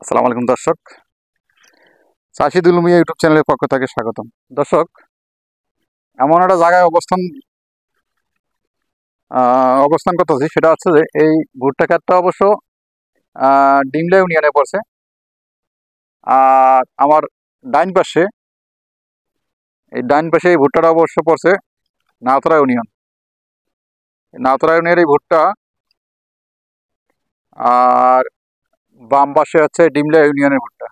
আসসালামু আলাইকুম দর্শক, চাষিদুল মিয়া ইউটিউব চ্যানেলের পক্ষ থেকে স্বাগতম। দর্শক, এমন একটা জায়গায় অবস্থান করতেছি, সেটা হচ্ছে যে এই ভুট্টা ক্ষেতটা অবশ্য ডিমলা ইউনিয়নে পড়ছে। আর আমার ডাইন পাশে এই ভুট্টাটা অবশ্য পড়ছে নাওতরা ইউনিয়ন। নাওতরা ইউনিয়নের এই ভুট্টা, আর বাম পাশে হচ্ছে ডিমলা ইউনিয়নের ভুট্টা।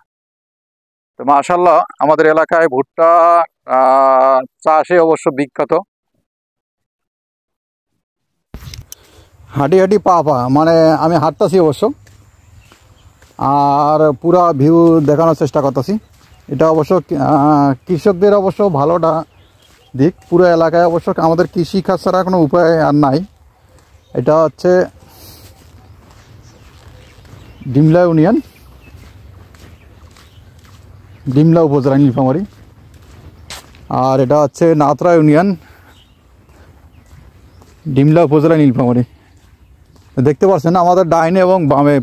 তো মাশাআল্লাহ, আমাদের এলাকায় ভুট্টা চাষে অবশ্য বিখ্যাত। হাঁটি হাঁটি পা পা মানে আমি হাঁটতেছি অবশ্য, আর পুরা ভিউ দেখানোর চেষ্টা করতেছি। এটা অবশ্য কৃষকদের অবশ্য ভালোটা দিক। পুরো এলাকায় অবশ্য আমাদের কৃষি কাজ ছাড়া কোনো উপায় আর নাই। এটা হচ্ছে ডিমলা ইউনিয়ন, ডিমলা উপজেলা নীলফামারী। আর এটা হচ্ছে নাওতরা ইউনিয়ন, ডিমলা উপজেলা নীলফামারী। দেখতে পাচ্ছেন আমাদের ডাইনে এবং বামে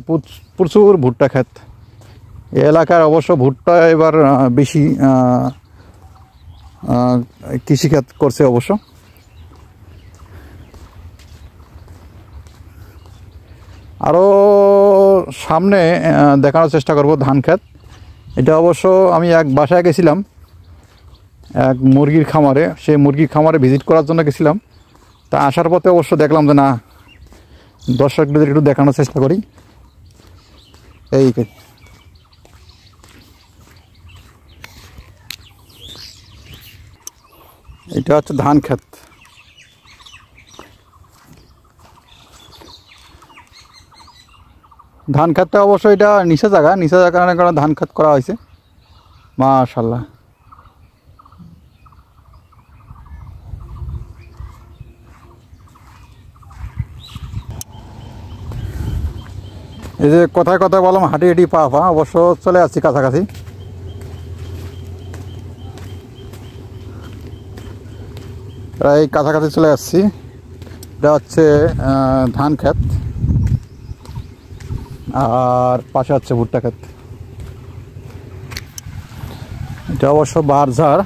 প্রচুর ভুট্টা ক্ষেত। এই এলাকার অবশ্য ভুট্টা এবার বেশি কৃষিখাত করছে অবশ্য। আরও সামনে দেখানোর চেষ্টা করব ধান ক্ষেত। এটা অবশ্য আমি এক বাসায় গেছিলাম, এক মুরগির খামারে। সেই মুরগির খামারে ভিজিট করার জন্য গেছিলাম। তা আসার পথে অবশ্য দেখলাম যে না, দর্শকদের একটু দেখানোর চেষ্টা করি। এটা হচ্ছে ধান ক্ষেত। ধান ক্ষেতটা অবশ্য এটা নিচে জায়গার কারণে ধান ক্ষেত করা হয়েছে। মাশাআল্লাহ, এই যে কথায় কথায় বললাম হাঁটি হাঁটি পা পা, অবশ্য চলে আসছি কাছাকাছি। প্রায় কাছাকাছি চলে আসছি। এটা হচ্ছে ধান ক্ষেত, আর পাশে হচ্ছে ভুট্টা ক্ষেত। এটা অবশ্য বারঝাড়।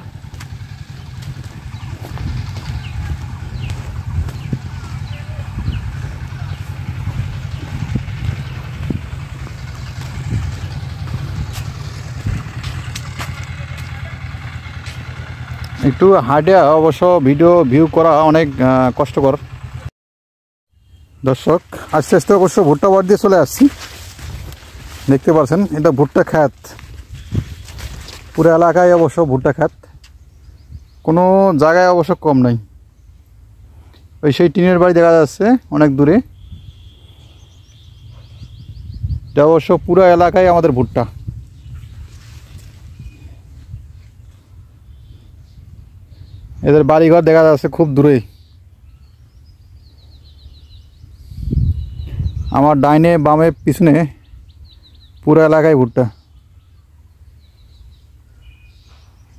একটু হাঁটে অবশ্য ভিউ করা অনেক কষ্টকর। দর্শক, আস্তে আস্তে অবশ্য ভুট্টা বাড়ি দিয়ে চলে আসছি। দেখতে পাচ্ছেন এটা ভুট্টা ক্ষেত। পুরো এলাকায় অবশ্য ভুট্টা ক্ষেত, কোনো জায়গায় অবশ্য কম নাই। ওই সেই টিনের বাড়ি দেখা যাচ্ছে অনেক দূরে। এটা অবশ্য পুরো এলাকায় আমাদের ভুট্টা। এদের বাড়িঘর দেখা যাচ্ছে খুব দূরে। আমার ডাইনে বামে পিছনে পুরো এলাকায় ভুট্টা।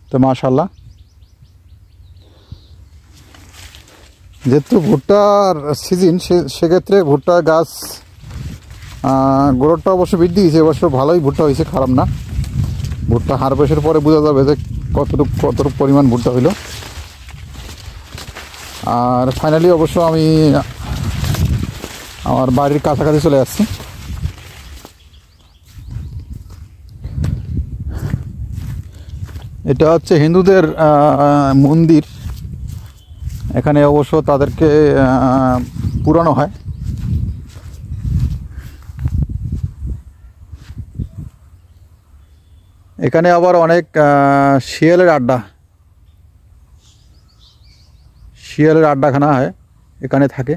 তো মাশাআল্লাহ, যেহেতু ভুট্টার সিজন, সেক্ষেত্রে ভুট্টা গাছ গ্রোথটা অবশ্য বৃদ্ধি হয়েছে। অবশ্য ভালোই ভুট্টা হয়েছে, খারাপ না। ভুট্টা হারভেস্টের পরে বোঝা যাবে যে কতটুকু পরিমাণ ভুট্টা হইল। আর ফাইনালি অবশ্য আমি আমার বাড়ির কাছাকাছি চলে আসছি। এটা হচ্ছে হিন্দুদের মন্দির। এখানে অবশ্য তাদেরকে পুরানো হয়। এখানে আবার অনেক শিয়ালের আড্ডাখানা হয়, এখানে থাকে।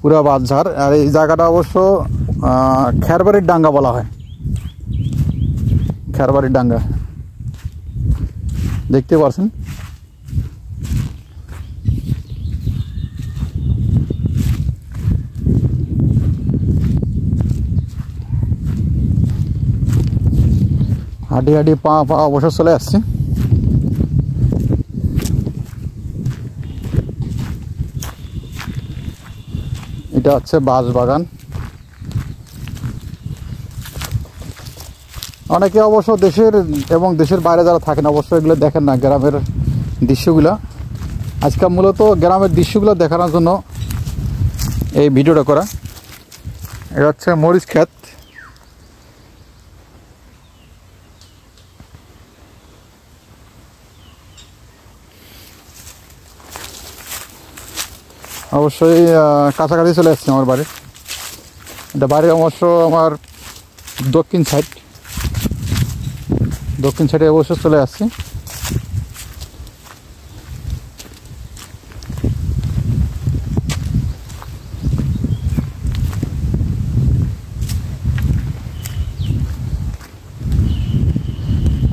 পুরা বাঁশঝাড়। আর এই জায়গাটা অবশ্য খেরবাড়ির ডাঙ্গা বলা হয়। খেরবাড়ির ডাঙ্গা দেখতে পাচ্ছেন। হাঁটি হাঁটি পা অবশ্য চলে আসছে। এটা হচ্ছে বাঁশ বাগান। অনেকে অবশ্য দেশের এবং দেশের বাইরে যারা থাকেন অবশ্যই এগুলো দেখেন না, গ্রামের দৃশ্যগুলো। আজকে মূলত গ্রামের দৃশ্যগুলো দেখানোর জন্য এই ভিডিওটা করা। এটা হচ্ছে মরিচ ক্ষেত। অবশ্যই কাছাকাছি চলে আসছে আমার বাড়ির। এটা বাড়ির অবশ্য আমার দক্ষিণ সাইডে অবশ্য চলে আসছি।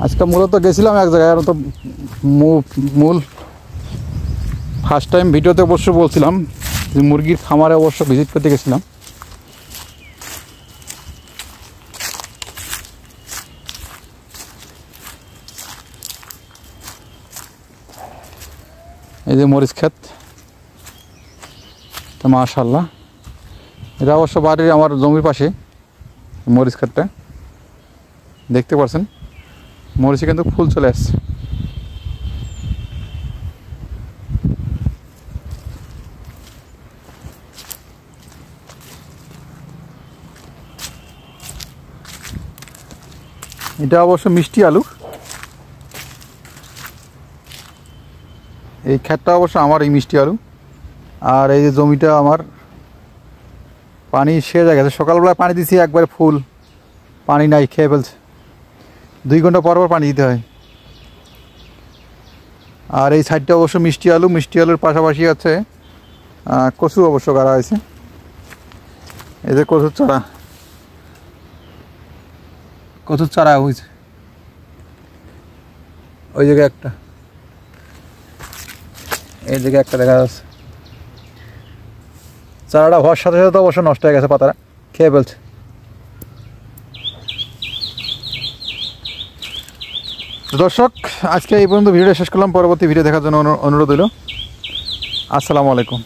আজকে মূলত গেছিলাম এক জায়গায়, তো মূল ফার্স্ট টাইম ভিডিওতে অবশ্য বলছিলাম যে মুরগির খামারে অবশ্য ভিজিট করতে গেছিলাম। এই যে মরিচ ক্ষেত, মাশাআল্লাহ। এটা অবশ্য বাড়ির আমার জমির পাশে মরিচ ক্ষেতটা দেখতে পাচ্ছেন। মরিচে কিন্তু ফুল চলে আসছে। এটা অবশ্য মিষ্টি আলু। এই ক্ষেতটা অবশ্য আমার, এই মিষ্টি আলু। আর এই যে জমিটা আমার পানি শেষ হয়ে গেছে। সকালবেলা পানি দিছি, একবারে ফুল পানি নাই, খেয়ে ফেলছে। 2 ঘন্টা পর পর পানি দিতে হয়। আর এই সাইডটা অবশ্য মিষ্টি আলু। মিষ্টি আলুর পাশাপাশি আছে কচু অবশ্য গাড়া হয়েছে। এই যে কচুর চারা হয়েছে ওই জায়গায় একটা, এই জায়গায় একটা দেখা যাচ্ছে। চারাটা হওয়ার সাথে সাথে অবশ্য নষ্ট হয়ে গেছে, পাতাটা খেয়ে ফেলছে। দর্শক, আজকে এই পর্যন্ত ভিডিওটা শেষ করলাম। পরবর্তী ভিডিও দেখার জন্য অনুরোধ হইল। আসসালামু আলাইকুম।